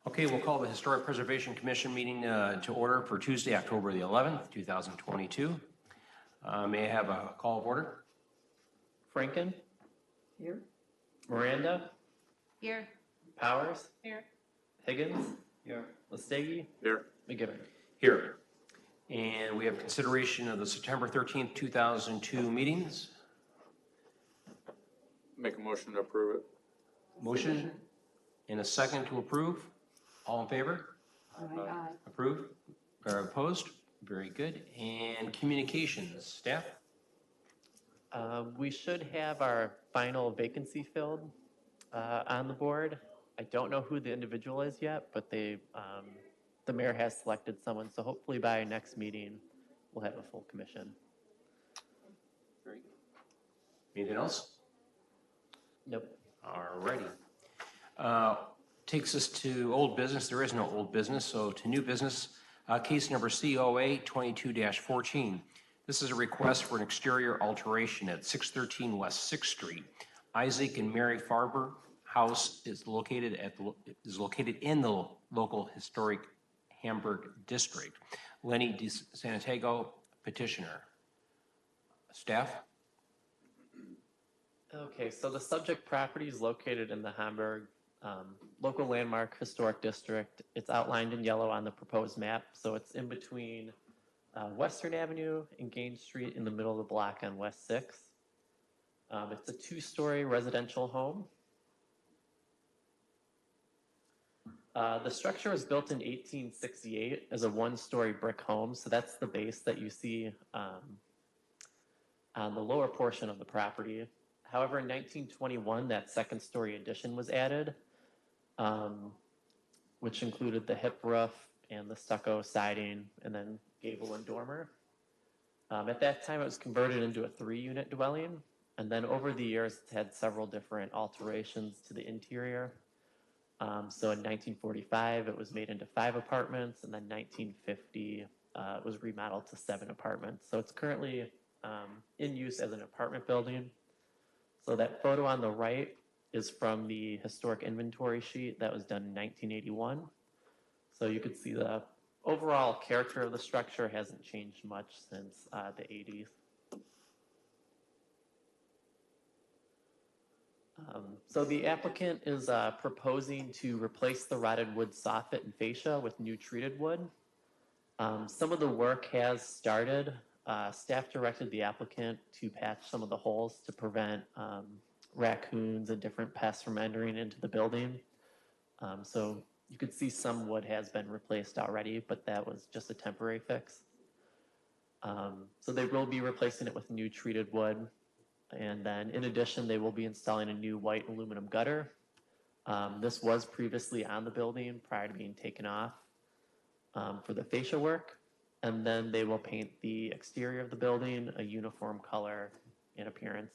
Okay, we'll call the Historic Preservation Commission meeting to order for Tuesday, October the 11th, 2022. May I have a call of order? Franken? Here. Miranda? Here. Powers? Here. Higgins? Here. Lestegi? Here. McGivern? Here. And we have consideration of the September 13th, 2002 meetings. Make a motion to approve it. Motion and a second to approve. All in favor? Aye. Approved or opposed? Very good. And communications, staff? We should have our final vacancy filled on the board. I don't know who the individual is yet, but the mayor has selected someone, so hopefully by next meeting, we'll have a full commission. Very good. Anything else? Nope. All righty. Takes us to old business. There is no old business, so to new business. Case number COA 22-14. This is a request for an exterior alteration at 613 West 6th Street. Isaac and Mary Farber house is located in the local historic Hamburg district. Lenny DeSantiago, petitioner. Staff? Okay, so the subject property is located in the Hamburg local landmark historic district. It's outlined in yellow on the proposed map, so it's in between Western Avenue and Gaines Street in the middle of the block on West 6th. It's a two-story residential home. The structure was built in 1868 as a one-story brick home, so that's the base that you see on the lower portion of the property. However, in 1921, that second-story addition was added, which included the hip roof and the stucco siding, and then gable and dormer. At that time, it was converted into a 3-unit dwelling, and then over the years, it's had several different alterations to the interior. So in 1945, it was made into 5 apartments, and then 1950, it was remodeled to 7 apartments. So it's currently in use as an apartment building. So that photo on the right is from the historic inventory sheet that was done in 1981. So you could see the overall character of the structure hasn't changed much since the 80s. So the applicant is proposing to replace the rotted wood soffit and fascia with new treated wood. Some of the work has started. Staff directed the applicant to patch some of the holes to prevent raccoons and different pests from entering into the building. So you could see some wood has been replaced already, but that was just a temporary fix. So they will be replacing it with new treated wood. And then in addition, they will be installing a new white aluminum gutter. This was previously on the building prior to being taken off for the fascia work. And then they will paint the exterior of the building a uniform color and appearance.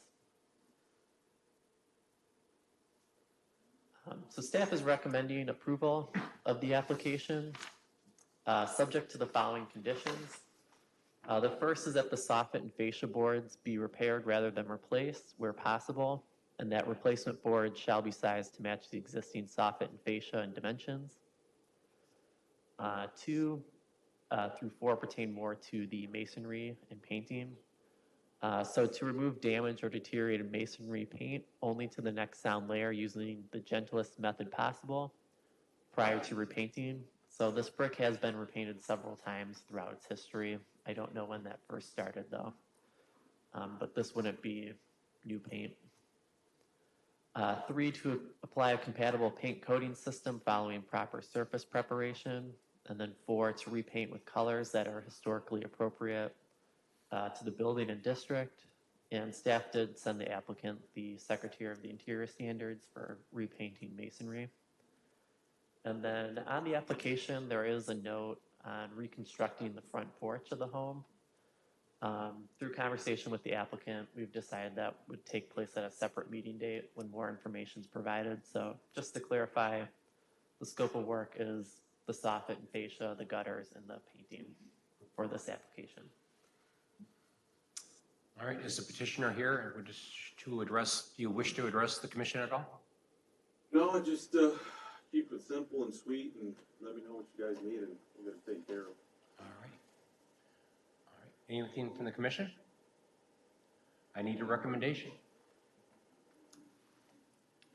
So staff is recommending approval of the application subject to the following conditions. The first is that the soffit and fascia boards be repaired rather than replaced where possible, and that replacement board shall be sized to match the existing soffit and fascia in dimensions. 2 through 4 pertain more to the masonry and painting. So to remove damaged or deteriorated masonry, paint only to the next sound layer using the gentlest method possible prior to repainting. So this brick has been repainted several times throughout its history. I don't know when that first started though, but this wouldn't be new paint. 3, to apply a compatible paint coating system following proper surface preparation. And then 4, to repaint with colors that are historically appropriate to the building and district. And staff did send the applicant the Secretary of the Interior standards for repainting masonry. And then on the application, there is a note on reconstructing the front porch of the home. Through conversation with the applicant, we've decided that would take place at a separate meeting date when more information is provided. So just to clarify, the scope of work is the soffit and fascia, the gutters, and the painting for this application. All right, is the petitioner here? We're just to address, do you wish to address the commission at all? No, just keep it simple and sweet, and let me know what you guys need, and we're gonna take care of it. All right. All right. Anything from the commission? I need a recommendation.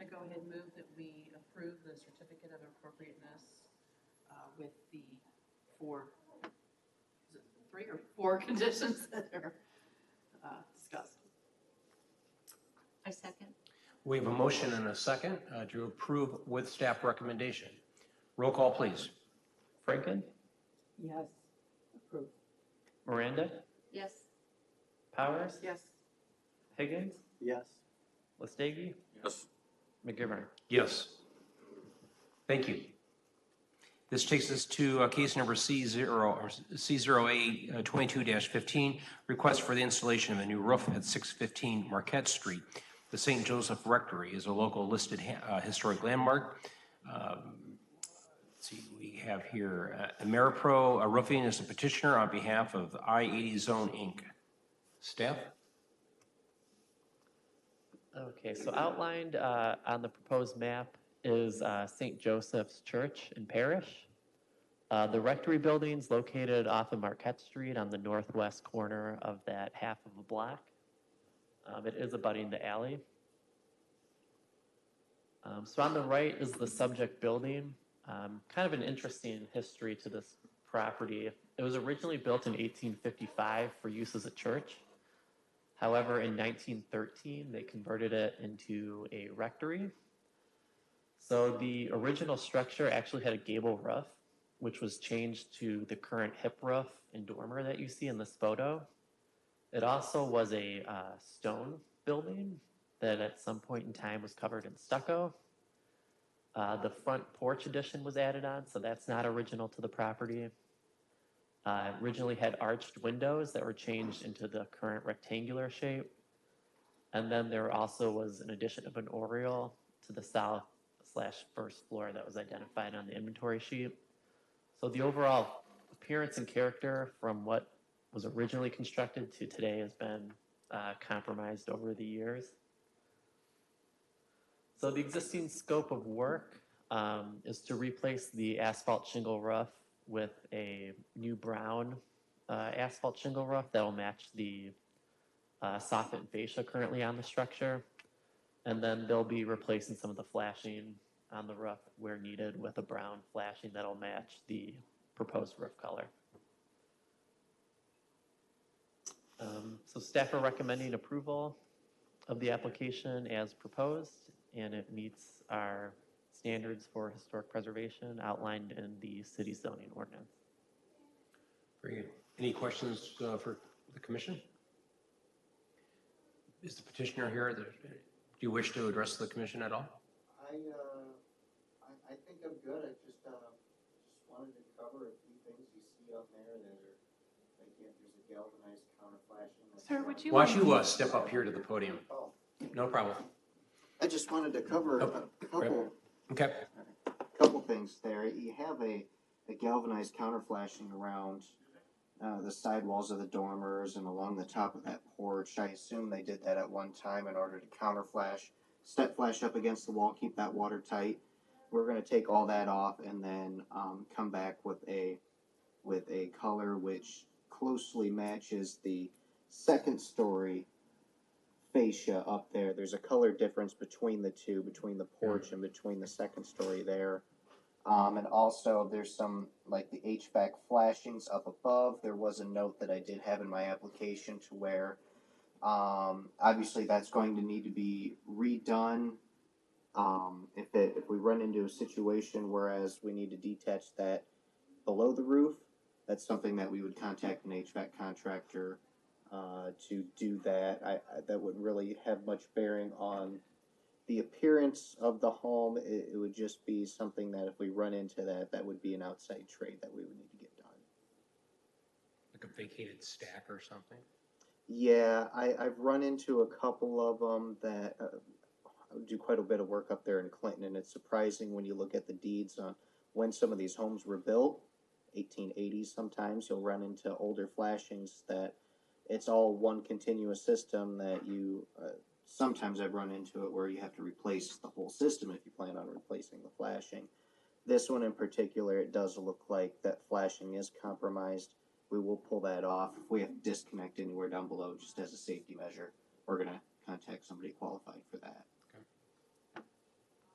I go ahead and move that we approve the certificate of appropriateness with the is it 3 or 4 conditions that are discussed. I second. We have a motion and a second to approve with staff recommendation. Roll call, please. Franken, Yes. Approved. Miranda, Yes. Powers, Yes. Higgins, Yes. Lestagi, Yes. McGivern. Yes. Thank you. This takes us to case number C08 22-15, request for the installation of a new roof at 615 Marquette Street. The St. Joseph Rectory is a local listed historic landmark. Let's see, we have here Ameripro Roofing is a petitioner on behalf of I-80 Zone, Inc. Staff? Okay, so outlined on the proposed map is St. Joseph's Church and Parish. The rectory building's located off of Marquette Street on the northwest corner of that half of a block. It is abutting the alley. So on the right is the subject building. Kind of an interesting history to this property. It was originally built in 1855 for use as a church. However, in 1913, they converted it into a rectory. So the original structure actually had a gable roof, which was changed to the current hip roof and dormer that you see in this photo. It also was a stone building that at some point in time was covered in stucco. The front porch addition was added on, so that's not original to the property. Originally had arched windows that were changed into the current rectangular shape. And then there also was an addition of an oriel to the south/first floor that was identified on the inventory sheet. So the overall appearance and character from what was originally constructed to today has been compromised over the years. So the existing scope of work is to replace the asphalt shingle roof with a new brown asphalt shingle roof that will match the soffit and fascia currently on the structure. And then they'll be replacing some of the flashing on the roof where needed with a brown flashing that'll match the proposed roof color. So staff are recommending approval of the application as proposed, and it meets our standards for historic preservation outlined in the city zoning ordinance. Very good. Any questions for the commission? Is the petitioner here? Do you wish to address the commission at all? I think I'm good. I just wanted to cover a few things you see up there that are, like, there's a galvanized counter flashing. Sir, would you Why don't you step up here to the podium? Oh, No problem. I just wanted to cover a Okay. couple things there. You have a galvanized counter flashing around the sidewalls of the dormers and along the top of that porch. I assume they did that at one time in order to counter flash, step flash up against the wall, keep that watertight. We're going to take all that off and then come back with a color which closely matches the second story fascia up there. There's a color difference between the two, between the porch and between the second story there. And also there's some, like, the HVAC flashings up above. There was a note that I did have in my application to where obviously that's going to need to be redone if we run into a situation whereas we need to detach that below the roof. That's something that we would contact an HVAC contractor to do that. That wouldn't really have much bearing on the appearance of the home. It would just be something that if we run into that would be an outside trade that we would need to get done. Like a vacated stack or something? Yeah, I've run into a couple of them that do quite a bit of work up there in Clinton, and it's surprising when you look at the deeds on when some of these homes were built, 1880s sometimes, you'll run into older flashings that it's all one continuous system that you sometimes I've run into it where you have to replace the whole system if you plan on replacing the flashing. This one in particular, it does look like that flashing is compromised. We will pull that off. If we have to disconnect anywhere down below, just as a safety measure, we're gonna contact somebody qualified for that.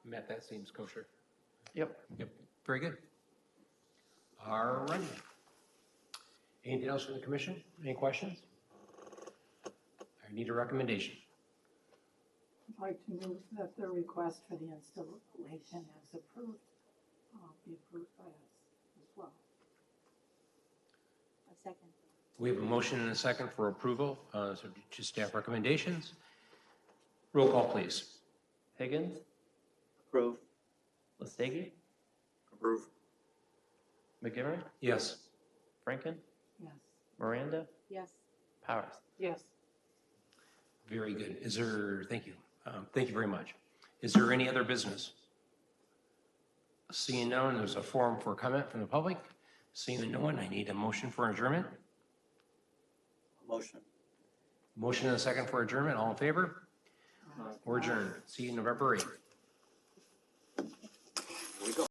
Matt, that seems kosher. Yep. Yep, very good. All right. Anything else from the commission? Any questions? I need a recommendation. I'd like to move that the request for the installation as approved, be approved by us as well. A second. We have a motion and a second for approval, so to staff recommendations. Roll call, please. Higgins, Approve. Lestegi, Approve. McGivern, Yes. Franken, Yes. Miranda, Yes. Powers. Yes. Very good. Is there, thank you. Thank you very much. Is there any other business? Seeing none, there's a forum for comment from the public. Seeing no one, I need a motion for adjournment. Motion. Motion and a second for adjournment. All in favor? We're adjourned. See you November 8th.